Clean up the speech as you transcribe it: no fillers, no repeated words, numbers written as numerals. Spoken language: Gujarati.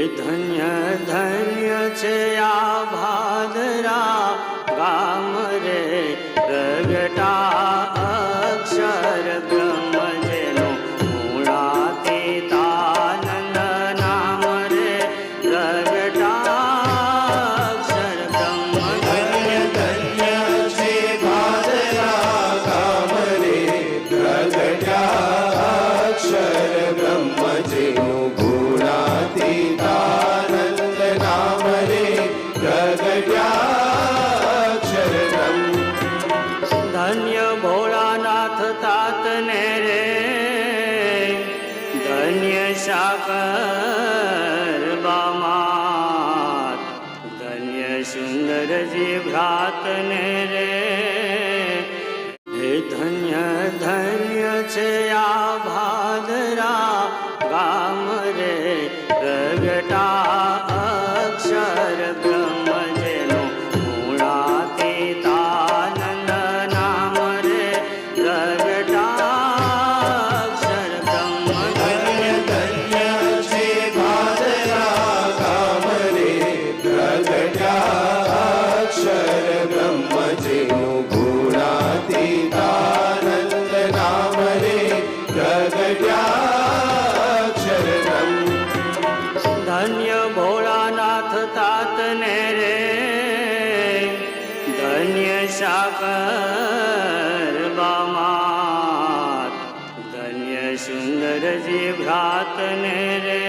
ધન્ય ધન્ય છે આ ભાદરા ગામ રે, પ્રગટા અક્ષર બ્રહ્મ જેનું મૂળાતીતાનંદ નામ રે, પ્રગટા અક્ષર બ્રહ્મ. ધન્ય ધન્ય છે ભાદરા ગામ રે, પ્રગટ્યા અક્ષર બ્રહ્મ જેનું ગુણાતીતાનંદ નામ રે, પ્રગટ્યા અક્ષર બ્રહ્મ. ધન્ય ભોળાનાથ તાતને રે, ધન્ય શાકર બામાત, ધન્ય સુંદરજી ભ્રાતને રે. હે ધન્ય ધન્ય છે આ ભાદરા ગામ રે, પ્રગટા અક્ષર બ્રહ્મ જેનું મૂળાતીતાનંદ નામ રે, પ્રગટા અક્ષર બ્રહ્મ. ધન્ય ધન્ય છે ભાદરા ગામ રે, પ્રગટ્યા અક્ષર બ્રહ્મ જેનું ગુણાતીતાનંદ નામ રે, પ્રગટ્યા અક્ષર બ્રહ્મ. ધન્ય ભોળાનાથ તાતને રે, ધન્ય શાકર બામાત, ધન્ય સુંદરજી ભ્રાતને રે.